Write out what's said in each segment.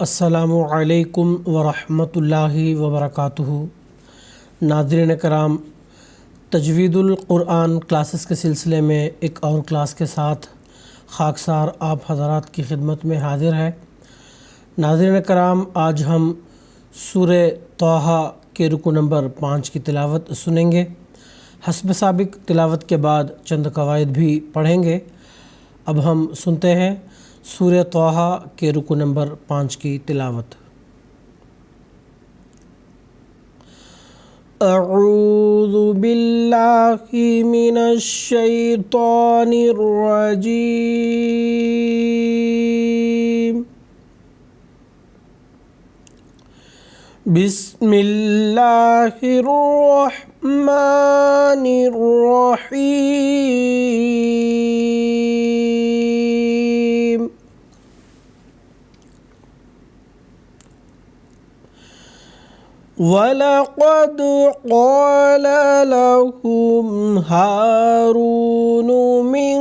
السلام علیکم ورحمۃ اللہ وبرکاتہ۔ ناظرین کرام، تجوید القرآن کلاسز کے سلسلے میں ایک اور کلاس کے ساتھ خاکسار آپ حضرات کی خدمت میں حاضر ہے۔ ناظرین کرام، آج ہم سورہ طٰہٰ کے رکوع نمبر 5 کی تلاوت سنیں گے۔ حسب سابق تلاوت کے بعد چند قواعد بھی پڑھیں گے۔ اب ہم سنتے ہیں سورہ طٰہٰ کے رکوع نمبر 5 کی تلاوت۔ اعوذ باللہ من الشیطان الرجیم، بسم اللہ الرحمن الرحیم۔ وَلَقَدْ قَالَ لَهُمْ هَارُونُ مِن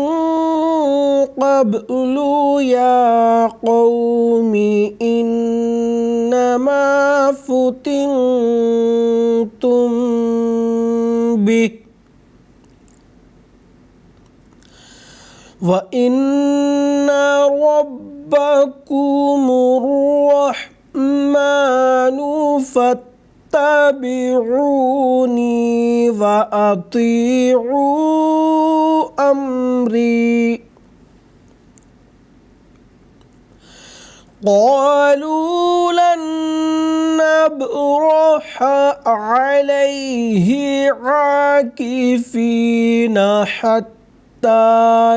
قَبْلُ يَا قَوْمِ إِنَّمَا فُتِنْتُمْ بِهِ وَإِنَّ رَبَّكُمُ الرَّحْمَنُ فاتبعوني وأطيعوا أمري۔ قالوا لن نبرح عليه عاكفين حتى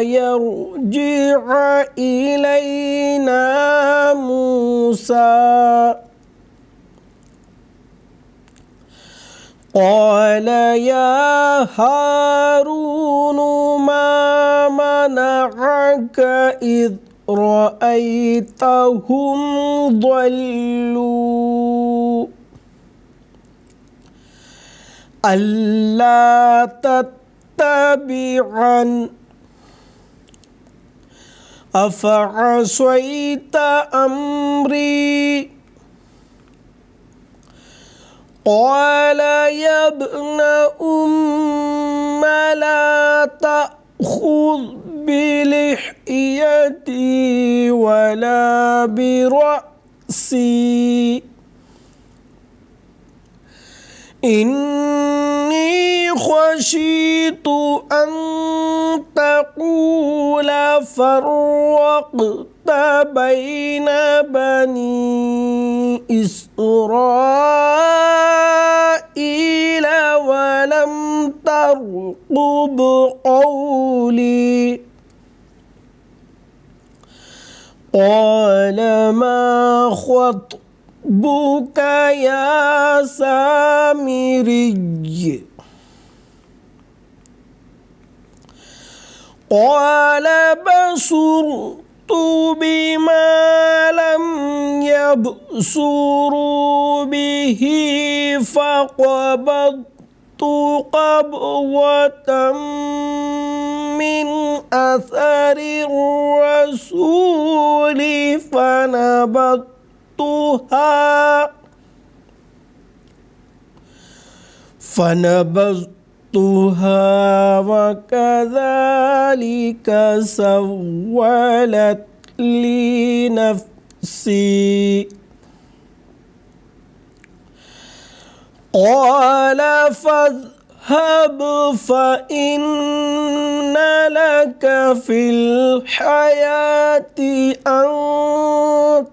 يرجع إلينا موسى۔ قال يا هارون ما منعك إذ رأيتهم ضلوا ألا تتبعن أفعصيت أمري؟ قال يا ابن أم لا تأخذ بلحيتي ولا برأسي، إني خشيت أن تقول فرقت بين بني إسرائيل ولم ترقب قولي۔ قال ما خطبك يا سامري؟ قال بصرت بما لم يبصروا به فقبضت قبضة من أثر الرسول فنبذتها وكذلك سولت لي نفسي۔ قال فاذهب فإن لك في الحياة أن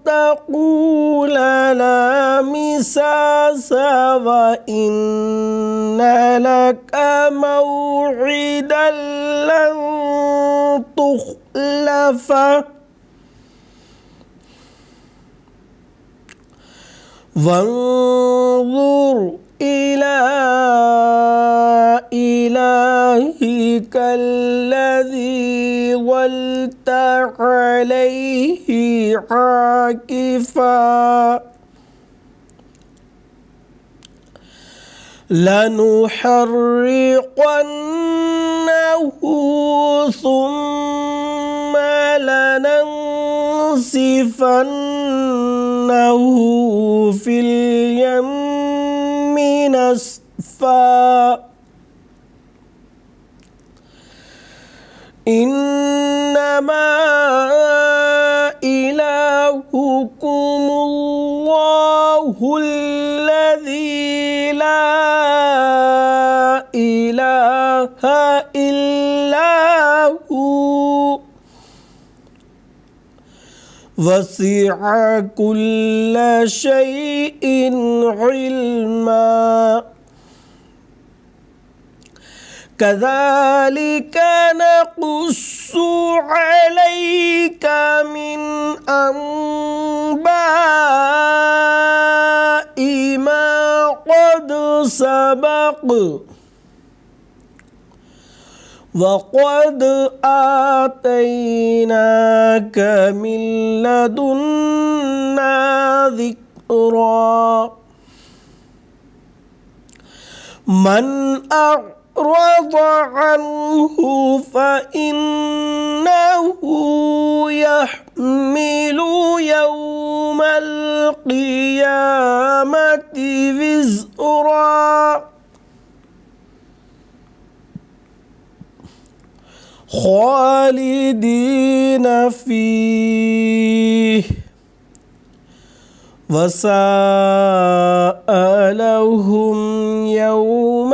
تقول لا مساس وإن لك موعدا لن تخلفه وانظر إلى إلهك الذي ظلت عليه عاكفا لنحرقنه ثم لننسفنه فِي الْيَمِّ نَسْفًا إِنَّمَا إِلَٰهُكُمُ اللَّهُ الَّذِي لَا إِلَٰهَ إِلَّا هُوَ وَسِعَ كُلَّ شَيْءٍ عِلْمًا كَذَلِكَ نَقُصُّ عَلَيْكَ مِنْ أَنْبَاءِ مَا قَدْ سَبَقَ وَقَدْ آتَيْنَاكَ مِنْ لَدُنَّا ذِكْرًا مَنْ أَعْرَضَ عَنْهُ فَإِنَّهُ يَحْمِلُ يَوْمَ الْقِيَامَةِ وِزْرًا خالدين فيه وساء لهم يوم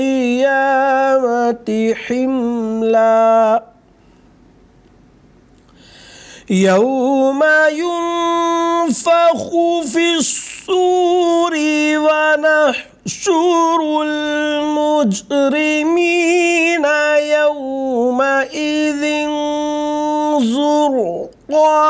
القيامة حملا يوم ينفخ في الصور ونحشر المجرمين يومئذ زرقا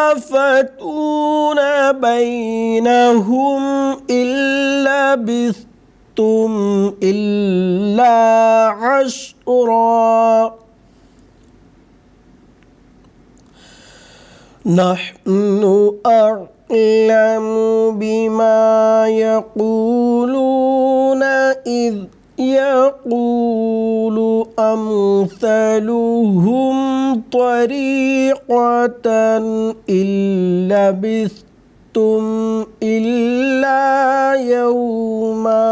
يتخافتون بينهم إن لبثتم إلا عشرا نحن أعلم بما يقولون إذ يقول أمثلهم طريقة إن لبثتم إلا يوما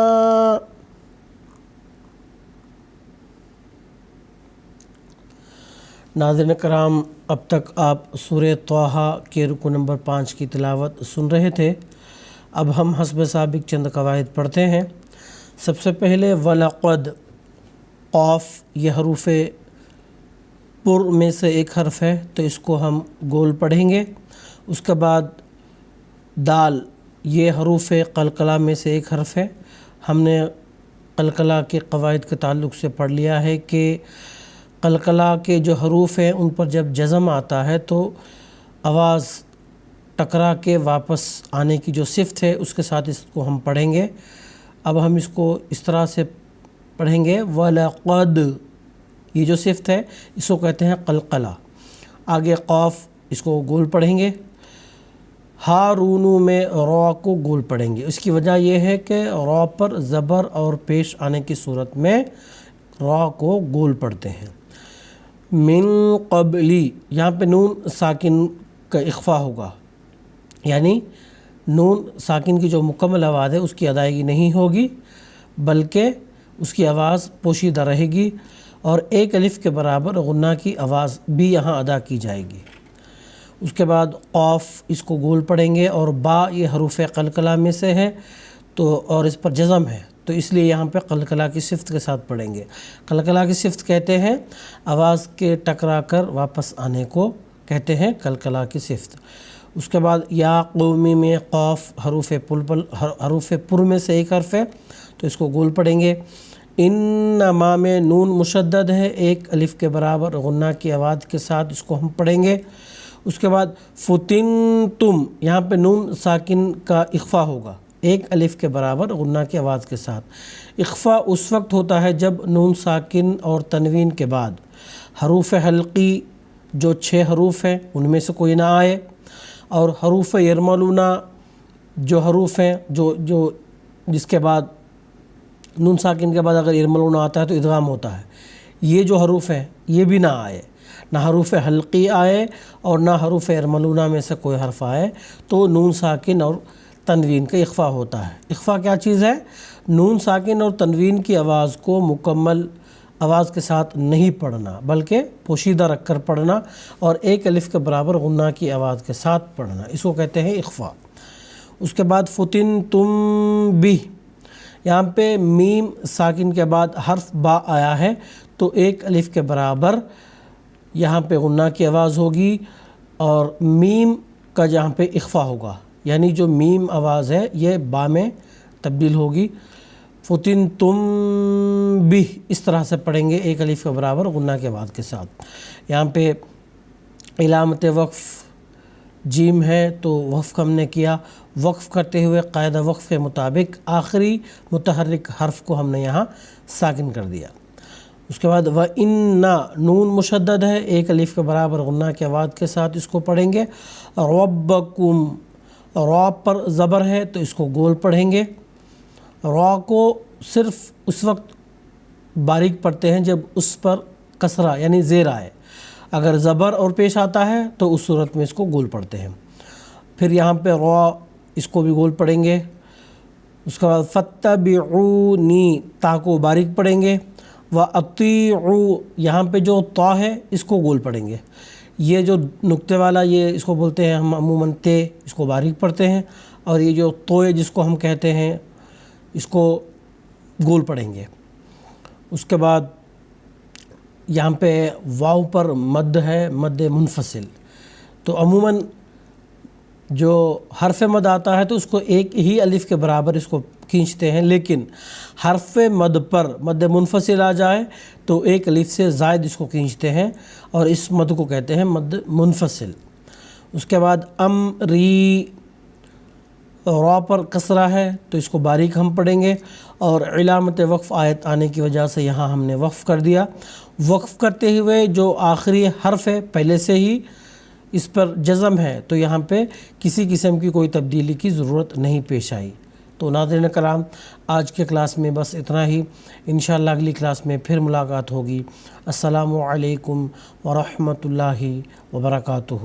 ناظرین کرام، اب تک آپ سورہ طٰہٰ کے رکوع نمبر 5 کی تلاوت سن رہے تھے۔ اب ہم حسب سابق چند قواعد پڑھتے ہیں۔ سب سے پہلے وَلَقَدْ، قاف یہ حروف پر میں سے ایک حرف ہے تو اس کو ہم گول پڑھیں گے۔ اس کے بعد دال یہ حروف قلقلہ میں سے ایک حرف ہے۔ ہم نے قلقلہ کے قواعد کے تعلق سے پڑھ لیا ہے کہ قلقلہ کے جو حروف ہیں ان پر جب جزم آتا ہے تو آواز ٹکرا کے واپس آنے کی جو صفت ہے اس کے ساتھ اس کو ہم پڑھیں گے۔ اب ہم اس کو اس طرح سے پڑھیں گے وَلَقَدْ، یہ جو صفت ہے اس کو کہتے ہیں قلقلہ۔ آگے قاف اس کو گول پڑھیں گے۔ ہارونو میں را کو گول پڑھیں گے۔ اس کی وجہ یہ ہے کہ را پر زبر اور پیش آنے کی صورت میں را کو گول پڑھتے ہیں۔ من قبلی، یہاں پہ نون ساکن کا اخفا ہوگا، یعنی نون ساکن کی جو مکمل آواز ہے اس کی ادائیگی نہیں ہوگی بلکہ اس کی آواز پوشیدہ رہے گی، اور ایک الف کے برابر غنہ کی آواز بھی یہاں ادا کی جائے گی۔ اس کے بعد قاف اس کو گول پڑھیں گے، اور با یہ حروف قلقلہ میں سے ہے تو اور اس پر جزم ہے تو اس لیے یہاں پہ قلقلہ کی صفت کے ساتھ پڑھیں گے۔ قلقلہ کی صفت کہتے ہیں آواز کے ٹکرا کر واپس آنے کو کہتے ہیں قلقلہ کی صفت۔ اس کے بعد یا قومی میں قاف حروف پر میں سے ایک حرف ہے تو اس کو گول پڑھیں گے۔ انما میں نون مشدد ہے، ایک الف کے برابر غنہ کی آواز کے ساتھ اس کو ہم پڑھیں گے۔ اس کے بعد فتنتم، یہاں پہ نون ساکن کا اخفا ہوگا، ایک الف کے برابر غنہ کی آواز کے ساتھ۔ اخفا اس وقت ہوتا ہے جب نون ساکن اور تنوین کے بعد حروف حلقی جو 6 حروف ہیں ان میں سے کوئی نہ آئے، اور حروف یرملونا جو حروف ہیں جو جس کے بعد نون ساکن کے بعد اگر یرملونا آتا ہے تو ادغام ہوتا ہے، یہ جو حروف ہیں یہ بھی نہ آئے۔ نہ حروف حلقی آئے اور نہ حروف ارملونہ میں سے کوئی حرف آئے تو نون ساکن اور تنوین کا اخفا ہوتا ہے۔ اخفا کیا چیز ہے؟ نون ساکن اور تنوین کی آواز کو مکمل آواز کے ساتھ نہیں پڑھنا بلکہ پوشیدہ رکھ کر پڑھنا اور ایک الف کے برابر غنہ کی آواز کے ساتھ پڑھنا، اس کو کہتے ہیں اخفا۔ اس کے بعد فتن تم بھی، یہاں پہ میم ساکن کے بعد حرف با آیا ہے تو ایک الف کے برابر یہاں پہ غنہ کی آواز ہوگی اور میم کا جہاں پہ اخفا ہوگا، یعنی جو میم آواز ہے یہ با میں تبدیل ہوگی۔ فتن تم بھی اس طرح سے پڑھیں گے ایک الف کے برابر غنہ کے بعد کے ساتھ۔ یہاں پہ علامت وقف جیم ہے تو وقف ہم نے کیا، وقف کرتے ہوئے قاعدہ وقف کے مطابق آخری متحرک حرف کو ہم نے یہاں ساکن کر دیا۔ اس کے بعد وَإِنَّ نون مشدد ہے، ایک الف کے برابر غنہ کے آواز کے ساتھ اس کو پڑھیں گے۔ ربکم، را پر زبر ہے تو اس کو گول پڑھیں گے۔ را کو صرف اس وقت باریک پڑھتے ہیں جب اس پر کسرہ یعنی زیر آئے، اگر زبر اور پیش آتا ہے تو اس صورت میں اس کو گول پڑھتے ہیں۔ پھر یہاں پہ را اس کو بھی گول پڑھیں گے۔ اس کے بعد فَاتَّبِعُونِی، تا کو باریک پڑھیں گے۔ وَأَطِیعُوا، یہاں پہ جو تا ہے اس کو گول پڑھیں گے۔ یہ جو نقطے والا یہ اس کو بولتے ہیں ہم عموماً تے، اس کو باریک پڑھتے ہیں، اور یہ جو توئے جس کو ہم کہتے ہیں اس کو گول پڑھیں گے۔ اس کے بعد یہاں پہ واو پر مد ہے، مد منفصل، تو عموماً جو حرف مد آتا ہے تو اس کو ایک ہی الف کے برابر اس کو کھینچتے ہیں، لیکن حرف مد پر مد منفصل آ جائے تو ایک الف سے زائد اس کو کھینچتے ہیں اور اس مد کو کہتے ہیں مد منفصل۔ اس کے بعد امری، را پر کسرہ ہے تو اس کو باریک ہم پڑھیں گے، اور علامت وقف آیت آنے کی وجہ سے یہاں ہم نے وقف کر دیا۔ وقف کرتے ہوئے جو آخری حرف ہے پہلے سے ہی اس پر جزم ہے تو یہاں پہ کسی قسم کی کوئی تبدیلی کی ضرورت نہیں پیش آئی۔ تو ناظرین کرام، آج کے کلاس میں بس اتنا ہی، انشاءاللہ اگلی کلاس میں پھر ملاقات ہوگی۔ السلام علیکم ورحمۃ اللہ وبرکاتہ۔